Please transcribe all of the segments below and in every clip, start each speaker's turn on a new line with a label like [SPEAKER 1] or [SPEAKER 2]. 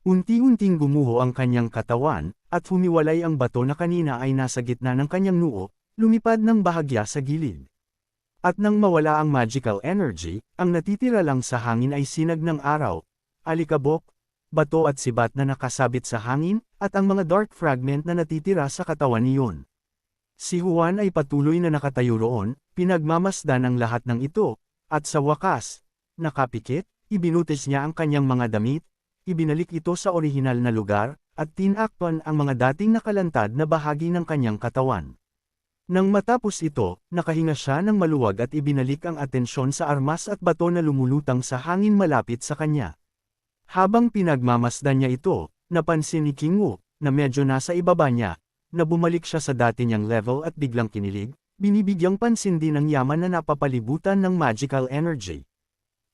[SPEAKER 1] Unti-unting gumuho ang kanyang katawan, at humiwalay ang bato na kanina ay nasa gitna ng kanyang noo, lumipad ng bahagya sa gilid. At nang mawala ang magical energy, ang natitira lang sa hangin ay sinag ng araw, alikabok, bato at sibat na nakasabit sa hangin, at ang mga dark fragment na natitira sa katawan niyon. Si Juan ay patuloy na nakatayo roon, pinagmamasdan ang lahat ng ito, at sa wakas, nakapikit, ibinutis niya ang kanyang mga damit, ibinalik ito sa orihinal na lugar, at tinakpan ang mga dating nakalantad na bahagi ng kanyang katawan. Nang matapos ito, nakahinga siya ng maluwag at ibinalik ang atensyon sa armas at bato na lumulutang sa hangin malapit sa kanya. Habang pinagmamasdan niya ito, napansin ni King Wu, na medyo nasa ibaba niya, na bumalik siya sa dati niyang level at biglang kinilig, binibigyang pansin din ang yaman na napapalibutan ng magical energy.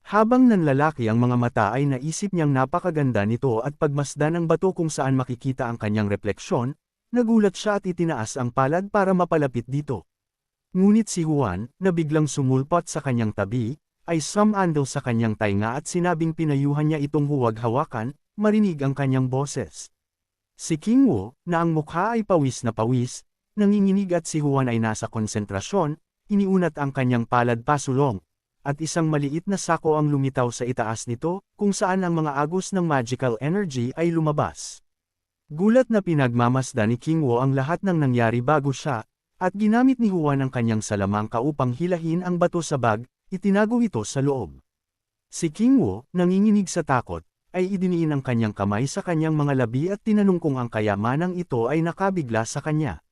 [SPEAKER 1] Habang nanlalaki ang mga mata ay naisip niyang napakaganda nito at pagmasdan ang bato kung saan makikita ang kanyang refleksyon, nagulat siya at itinaas ang palad para mapalapit dito. Ngunit si Juan, na biglang sumulpot sa kanyang tabi, ay sumandal sa kanyang tainga at sinabing pinayuhan niya itong huwag hawakan, marinig ang kanyang boses. Si King Wu, na ang mukha ay pawis na pawis, nanginginig at si Juan ay nasa konsentrasyon, iniunat ang kanyang palad pasulong, at isang maliit na sako ang lumitaw sa itaas nito, kung saan ang mga agos ng magical energy ay lumabas. Gulat na pinagmamasdan ni King Wu ang lahat ng nangyari bago siya, at ginamit ni Juan ang kanyang salamangka upang hilahin ang bato sa bag, itinago ito sa loob. Si King Wu, nanginginig sa takot, ay idiniin ang kanyang kamay sa kanyang mga labi at tinanong kung ang kayamanang ito ay nakabigla sa kanya.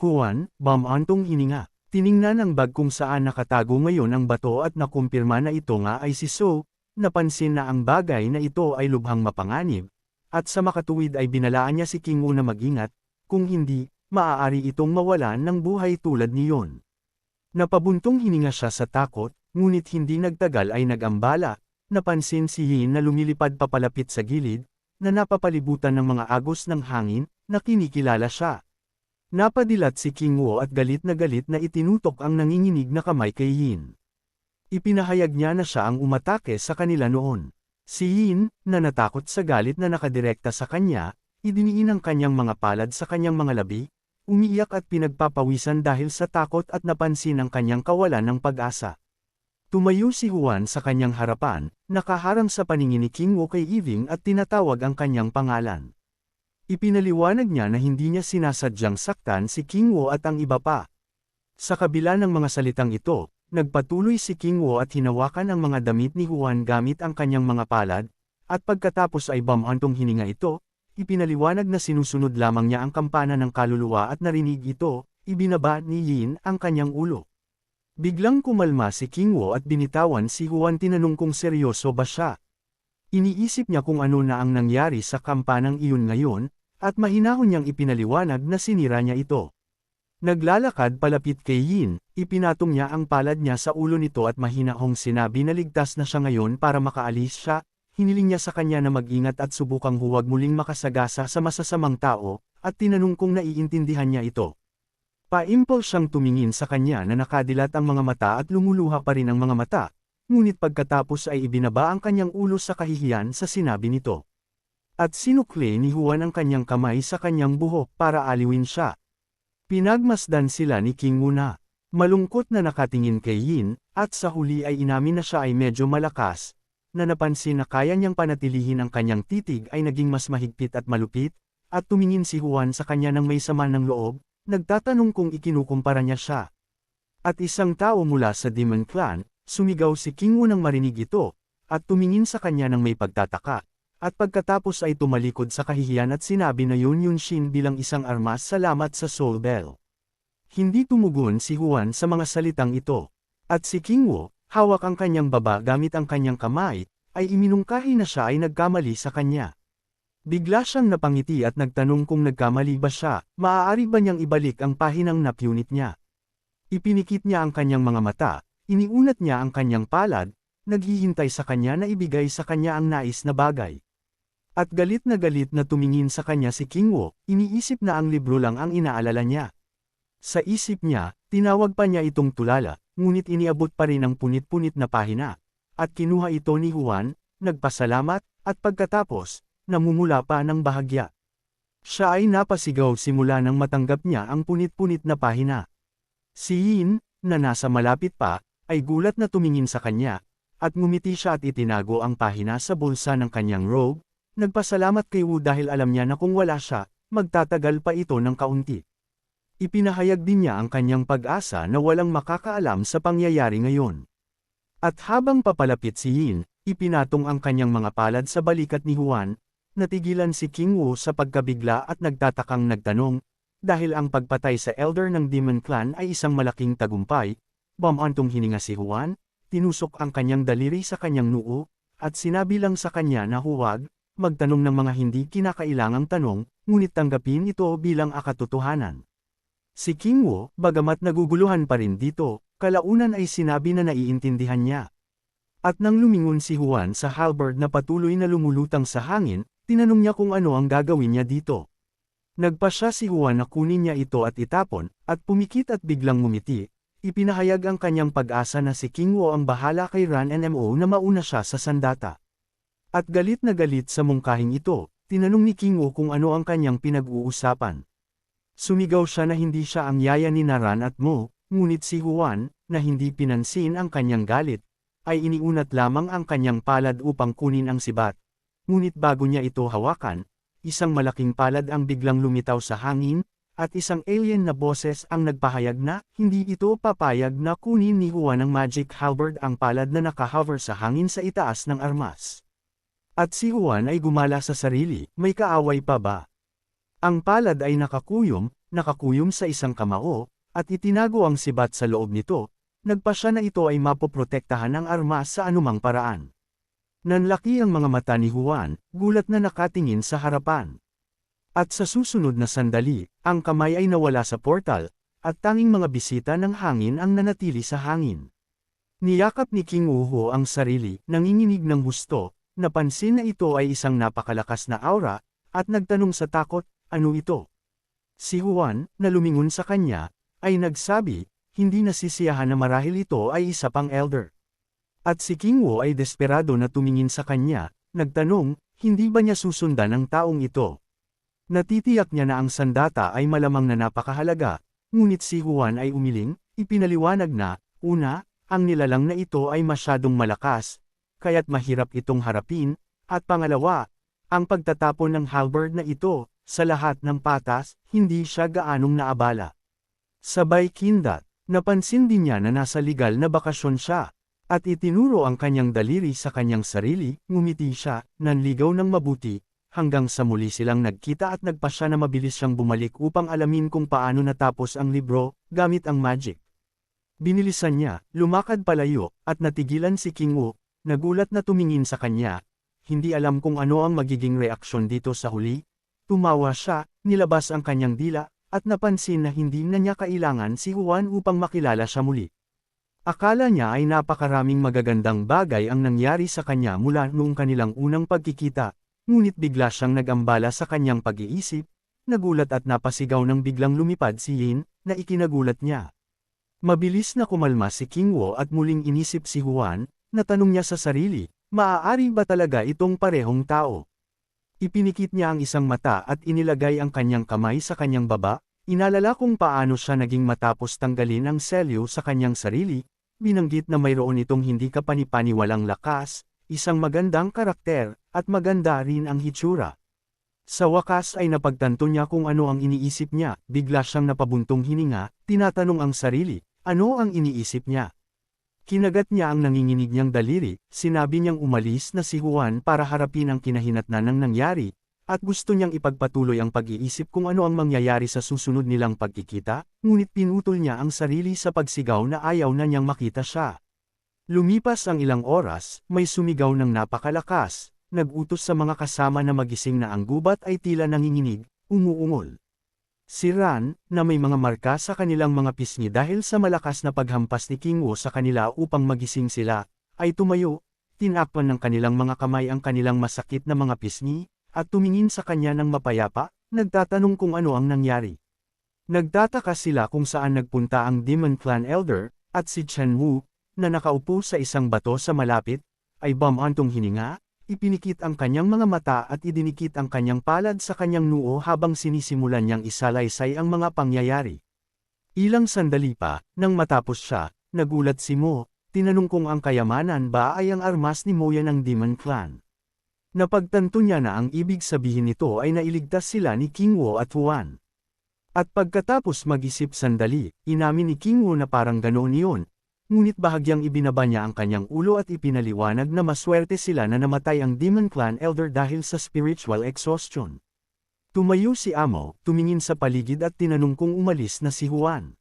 [SPEAKER 1] Juan, bumantong hininga, tiningnan ang bag kung saan nakatago ngayon ang bato at nakumpirma na ito nga ay si So, napansin na ang bagay na ito ay lubhang mapanganib. At sa makatuwid ay binalaan niya si King Wu na mag-ingat, kung hindi, maaari itong mawalan ng buhay tulad niyon. Napabuntong hininga siya sa takot, ngunit hindi nagtagal ay nag-ambala, napansin si Yin na lumilipad papalapit sa gilid, na napapalibutan ng mga agos ng hangin, na kinikilala siya. Napadilat si King Wu at galit na itinutok ang nanginginig na kamay kay Yin. Ipinahayag niya na siya ang umatake sa kanila noon. Si Yin, na natakot sa galit na nakadirekta sa kanya, idiniin ang kanyang mga palad sa kanyang mga labi, umiiyak at pinagpapawisan dahil sa takot at napansin ang kanyang kawalan ng pag-asa. Tumayo si Juan sa kanyang harapan, nakaharang sa paningin ni King Wu kay Yiving at tinatawag ang kanyang pangalan. Ipinaliwanag niya na hindi niya sinasadyang saktan si King Wu at ang iba pa. Sa kabila ng mga salitang ito, nagpatuloy si King Wu at hinawakan ang mga damit ni Juan gamit ang kanyang mga palad, at pagkatapos ay bumantong hininga ito, ipinaliwanag na sinusunod lamang niya ang kampana ng kaluluwa at narinig ito, ibinaba ni Yin ang kanyang ulo. Biglang kumalma si King Wu at binitawan si Juan tinanong kung seryoso ba siya. Iniisip niya kung ano na ang nangyari sa kampanang iyon ngayon, at mahinahon niyang ipinaliwanag na sinira niya ito. Naglalakad palapit kay Yin, ipinatong niya ang palad niya sa ulo nito at mahinahong sinabi na ligtas na siya ngayon para makaalis siya, hiniling niya sa kanya na mag-ingat at subukang huwag muling makasagasa sa masasamang tao, at tinanong kung naiintindihan niya ito. Paimpol siyang tumingin sa kanya na nakadilat ang mga mata at lumuluha pa rin ang mga mata, ngunit pagkatapos ay ibinaba ang kanyang ulo sa kahihiyan sa sinabi nito. At sinukli ni Juan ang kanyang kamay sa kanyang buhok para aliwin siya. Pinagmasdan sila ni King Wu na malungkot na nakatingin kay Yin, at sa huli ay inamin na siya ay medyo malakas, na napansin na kaya niyang panatilihin ang kanyang titig ay naging mas mahigpit at malupit, at tumingin si Juan sa kanya ng may sama ng loob, nagtatanong kung ikinukumpara niya siya. At isang tao mula sa Demon Clan, sumigaw si King Wu nang marinig ito, at tumingin sa kanya ng may pagtataka. At pagkatapos ay tumalikod sa kahihiyan at sinabi na Yun Shin bilang isang armas salamat sa Soul Bell. Hindi tumugon si Juan sa mga salitang ito. At si King Wu, hawak ang kanyang baba gamit ang kanyang kamay, ay iminungkahi na siya ay nagkamali sa kanya. Bigla siyang napangiti at nagtanong kung nagkamali ba siya, maaari ba niyang ibalik ang pahinang napunit niya. Ipinikit niya ang kanyang mga mata, iniunat niya ang kanyang palad, naghihintay sa kanya na ibigay sa kanya ang nais na bagay. At galit na tumingin sa kanya si King Wu, iniisip na ang libro lang ang inaalala niya. Sa isip niya, tinawag pa niya itong tulala, ngunit iniabot pa rin ang punit-punit na pahina. At kinuha ito ni Juan, nagpasalamat, at pagkatapos, namumula pa ng bahagya. Siya ay napasigaw simula nang matanggap niya ang punit-punit na pahina. Si Yin, na nasa malapit pa, ay gulat na tumingin sa kanya, at ngumiti siya at itinago ang pahina sa bulsa ng kanyang robe. Nagpasalamat kay Wu dahil alam niya na kung wala siya, magtatagal pa ito ng kaunti. Ipinahayag din niya ang kanyang pag-asa na walang makakaalam sa pangyayari ngayon. At habang papalapit si Yin, ipinatong ang kanyang mga palad sa balikat ni Huan. Natigilan si King Wu sa pagkabigla at nagtatakang nagtanong, dahil ang pagpatay sa elder ng Demon Clan ay isang malaking tagumpay. Bumantong hininga si Huan, tinusok ang kanyang daliri sa kanyang noo, at sinabi lang sa kanya na huwag magtanong ng mga hindi kinakailangang tanong, ngunit tanggapin ito bilang akatotohanan. Si King Wu, bagamat naguguluhan pa rin dito, kalaunan ay sinabi na naiintindihan niya. At nang lumingon si Huan sa halberd na patuloy na lumulutang sa hangin, tinanong niya kung ano ang gagawin niya dito. Nagpasya si Huan na kunin niya ito at itapon, at pumikit at biglang ngumiti. Ipinahayag ang kanyang pag-asa na si King Wu ang bahala kay Ran NMO na mauna siya sa sandata. At galit na galit sa mungkahing ito, tinanong ni King Wu kung ano ang kanyang pinag-uusapan. Sumigaw siya na hindi siya ang yaya ni Ran at Mo, ngunit si Huan, na hindi pinansin ang kanyang galit, ay iniunat lamang ang kanyang palad upang kunin ang sibat. Ngunit bago niya ito hawakan, isang malaking palad ang biglang lumitaw sa hangin, at isang alien na boses ang nagpahayag na hindi ito papayag na kunin ni Huan ng magic halberd ang palad na nakahover sa hangin sa itaas ng armas. At si Huan ay gumala sa sarili, may kaaway pa ba? Ang palad ay nakakuyom sa isang kamao, at itinago ang sibat sa loob nito. Nagpasya na ito ay mapoprotektahan ang armas sa anumang paraan. Nanlaki ang mga mata ni Huan, gulat na nakatingin sa harapan. At sa susunod na sandali, ang kamay ay nawala sa portal, at tanging mga bisita ng hangin ang nanatili sa hangin. Niyakap ni King Wu ang sarili, nanginginig ng husto, napansin na ito ay isang napakalakas na aura, at nagtanong sa takot, ano ito? Si Huan, na lumingon sa kanya, ay nagsabi, hindi nasisiyahan na marahil ito ay isa pang elder. At si King Wu ay desperado na tumingin sa kanya, nagtanong, hindi ba niya susundan ang taong ito? Natitiyak niya na ang sandata ay malamang na napakahalaga, ngunit si Huan ay umiling, ipinaliwanag na, una, ang nilalang na ito ay masyadong malakas, kaya't mahirap itong harapin, at pangalawa, ang pagtatapon ng halberd na ito, sa lahat ng patas, hindi siya gaanong naabala. Sabay kindat, napansin din niya na nasa legal na bakasyon siya, at itinuro ang kanyang daliri sa kanyang sarili, ngumiti siya, nanligaw ng mabuti, hanggang sa muli silang nagkita at nagpasya na mabilis siyang bumalik upang alamin kung paano natapos ang libro, gamit ang magic. Binilisan niya, lumakad palayo, at natigilan si King Wu, nagulat na tumingin sa kanya, hindi alam kung ano ang magiging reaksyon dito sa huli. Tumawa siya, nilabas ang kanyang dila, at napansin na hindi na niya kailangan si Huan upang makilala siya muli. Akala niya ay napakaraming magagandang bagay ang nangyari sa kanya mula noong kanilang unang pagkikita, ngunit bigla siyang nagambala sa kanyang pag-iisip, nagulat at napasigaw nang biglang lumipad si Yin, na ikinagulat niya. Mabilis na kumalma si King Wu at muling inisip si Huan, natanong niya sa sarili, maaari ba talaga itong parehong tao? Ipinikit niya ang isang mata at inilagay ang kanyang kamay sa kanyang baba, inalala kung paano siya naging matapos tanggalin ang selyo sa kanyang sarili, binanggit na mayroon itong hindi kapanipaniwalang lakas, isang magandang karakter, at maganda rin ang hitsura. Sa wakas ay napagtanto niya kung ano ang iniisip niya, bigla siyang napabuntong hininga, tinatanong ang sarili, ano ang iniisip niya? Kinagat niya ang nanginginig niyang daliri, sinabi niyang umalis na si Huan para harapin ang kinahinatnan ng nangyari, at gusto niyang ipagpatuloy ang pag-iisip kung ano ang mangyayari sa susunod nilang pagkikita, ngunit pinutol niya ang sarili sa pagsigaw na ayaw na niyang makita siya. Lumipas ang ilang oras, may sumigaw ng napakalakas, nag-utos sa mga kasama na magising na ang gubat ay tila nanginginig, umuungol. Si Ran, na may mga marka sa kanilang mga pisngi dahil sa malakas na paghampas ni King Wu sa kanila upang magising sila, ay tumayo, tinakpan ng kanilang mga kamay ang kanilang masakit na mga pisngi, at tumingin sa kanya ng mapayapa, nagtatanong kung ano ang nangyari. Nagtataka sila kung saan nagpunta ang Demon Clan Elder, at si Chen Wu, na nakaupo sa isang bato sa malapit, ay bumantong hininga, ipinikit ang kanyang mga mata at idinikit ang kanyang palad sa kanyang noo habang sinisimulan niyang isalaysay ang mga pangyayari. Ilang sandali pa, nang matapos siya, nagulat si Mo, tinanong kung ang kayamanan ba ay ang armas ni Moya ng Demon Clan. Napagtanto niya na ang ibig sabihin nito ay nailigtas sila ni King Wo at Huan. At pagkatapos mag-isip sandali, inamin ni King Wo na parang ganoon iyon, ngunit bahagyang ibinaba niya ang kanyang ulo at ipinaliwanag na maswerte sila na namatay ang Demon Clan Elder dahil sa spiritual exhaustion. Tumayo si Amo, tumingin sa paligid at tinanong kung umalis na si Huan.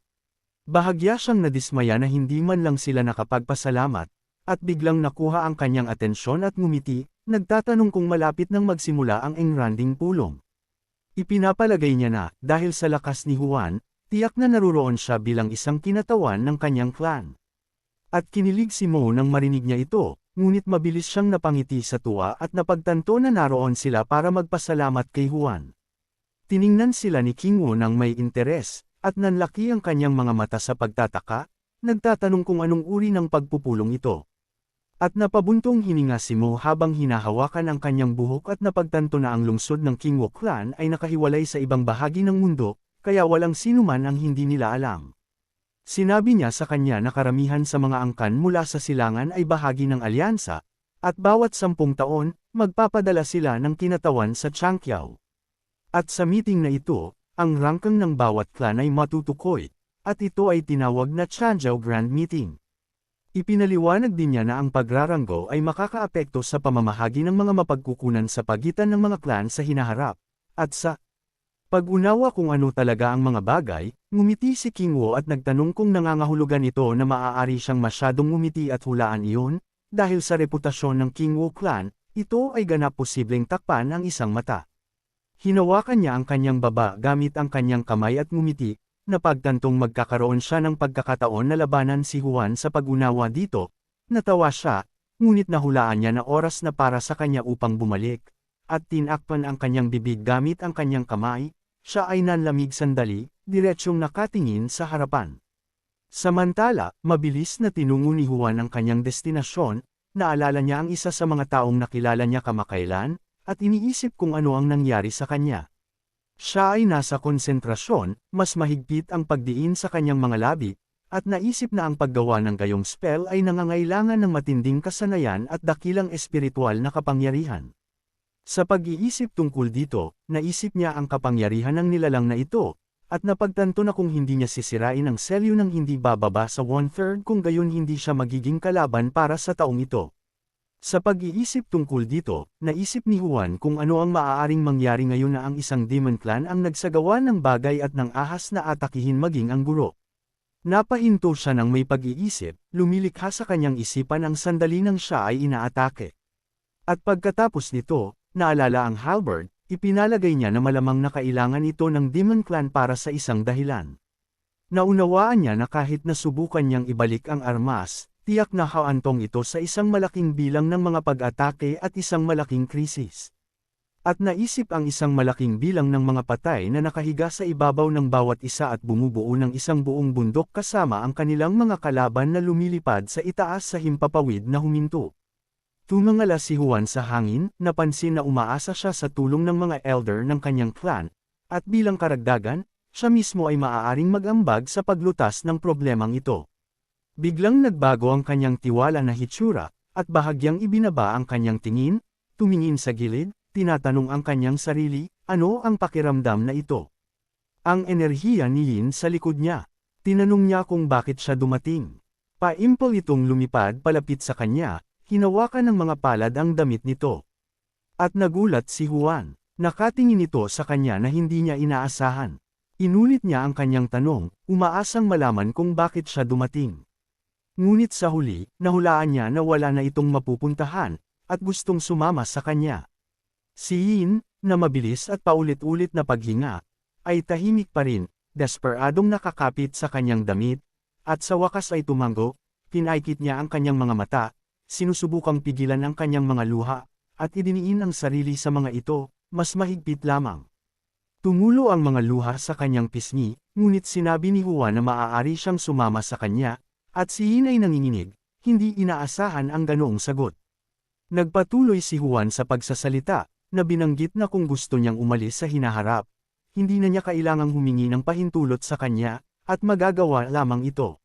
[SPEAKER 1] Bahagya siyang nadismaya na hindi man lang sila nakapagpasalamat, at biglang nakuha ang kanyang atensyon at ngumiti, nagtatanong kung malapit nang magsimula ang engranding pulong. Ipinapalagay niya na, dahil sa lakas ni Huan, tiyak na naruroon siya bilang isang kinatawan ng kanyang clan. At kinilig si Mo nang marinig niya ito, ngunit mabilis siyang napangiti sa tuwa at napagtanto na naroon sila para magpasalamat kay Huan. Tiningnan sila ni King Wo nang may interes, at nanlaki ang kanyang mga mata sa pagtataka, nagtatanong kung anong uri ng pagpupulong ito. At napabuntong hininga si Mo habang hinahawakan ang kanyang buhok at napagtanto na ang lungsod ng King Wo Clan ay nakahiwalay sa ibang bahagi ng mundo, kaya walang sinuman ang hindi nila alam. Sinabi niya sa kanya na karamihan sa mga angkan mula sa silangan ay bahagi ng alyansa, at bawat 10 taon, magpapadala sila ng kinatawan sa Changqiao. At sa meeting na ito, ang rangkang ng bawat clan ay matutukoy, at ito ay tinawag na Changqiao Grand Meeting. Ipinaliwanag din niya na ang pagraranggo ay makakaapekto sa pamamahagi ng mga mapagkukunan sa pagitan ng mga clan sa hinaharap, at sa pag-unawa kung ano talaga ang mga bagay, ngumiti si King Wo at nagtanong kung nangangahulugan ito na maaari siyang masyadong ngumiti at hulaan iyon, dahil sa reputasyon ng King Wo Clan, ito ay ganap posibleng takpan ang isang mata. Hinawakan niya ang kanyang baba gamit ang kanyang kamay at ngumiti, napagtantong magkakaroon siya ng pagkakataon na labanan si Huan sa pag-unawa dito, natawa siya, ngunit nahulaan niya na oras na para sa kanya upang bumalik, at tinakpan ang kanyang bibig gamit ang kanyang kamay, siya ay nanlamig sandali, diretsyong nakatingin sa harapan. Samantala, mabilis na tinungo ni Huan ang kanyang destinasyon, naalala niya ang isa sa mga taong nakilala niya kamakailan, at iniisip kung ano ang nangyari sa kanya. Siya ay nasa konsentrasyon, mas mahigpit ang pagdiin sa kanyang mga labi, at naisip na ang paggawa ng gayong spell ay nangangailangan ng matinding kasanayan at dakilang espiritual na kapangyarihan. Sa pag-iisip tungkol dito, naisip niya ang kapangyarihan ng nilalang na ito, at napagtanto na kung hindi niya sisirain ang selyo ng hindi bababa sa 1/3 kung gayon hindi siya magiging kalaban para sa taong ito. Sa pag-iisip tungkol dito, naisip ni Huan kung ano ang maaaring mangyari ngayon na ang isang demon clan ang nagsagawa ng bagay at ng ahas na atakihin maging ang guro. Napahinto siya ng may pag-iisip, lumilikha sa kanyang isipan ang sandali nang siya ay inaatake. At pagkatapos nito, naalala ang halberd, ipinalagay niya na malamang na kailangan ito ng demon clan para sa isang dahilan. Naunawaan niya na kahit nasubukan niyang ibalik ang armas, tiyak na haantong ito sa isang malaking bilang ng mga pag-atake at isang malaking krisis. At naisip ang isang malaking bilang ng mga patay na nakahiga sa ibabaw ng bawat isa at bumubuo ng isang buong bundok kasama ang kanilang mga kalaban na lumilipad sa itaas sa himpapawid na huminto. Tumangala si Huan sa hangin, napansin na umaasa siya sa tulong ng mga elder ng kanyang clan, at bilang karagdagan, siya mismo ay maaaring mag-ambag sa paglutas ng problemang ito. Biglang nagbago ang kanyang tiwala na hitsura, at bahagyang ibinaba ang kanyang tingin, tumingin sa gilid, tinatanong ang kanyang sarili, ano ang pakiramdam na ito? Ang enerhiya ni Yin sa likod niya. Tinanong niya kung bakit siya dumating. Paimpol itong lumipad palapit sa kanya, hinawakan ng mga palad ang damit nito. At nagulat si Huan. Nakatingin ito sa kanya na hindi niya inaasahan. Inulit niya ang kanyang tanong, umaasang malaman kung bakit siya dumating. Ngunit sa huli, nahulaan niya na wala na itong mapupuntahan, at gustong sumama sa kanya. Si Yin, na mabilis at paulit-ulit na paghinga, ay tahimik pa rin, desperadong nakakapit sa kanyang damit, at sa wakas ay tumango, pinaikit niya ang kanyang mga mata, sinusubukang pigilan ang kanyang mga luha, at idiniin ang sarili sa mga ito, mas mahigpit lamang. Tumulo ang mga luha sa kanyang pisngi, ngunit sinabi ni Huan na maaari siyang sumama sa kanya, at si Yin ay nanginginig, hindi inaasahan ang ganoong sagot. Nagpatuloy si Juan sa pagsasalita, na binanggit na kung gusto niyang umalis sa hinaharap, hindi na niya kailangang humingi ng pahintulot sa kanya, at magagawa lamang ito.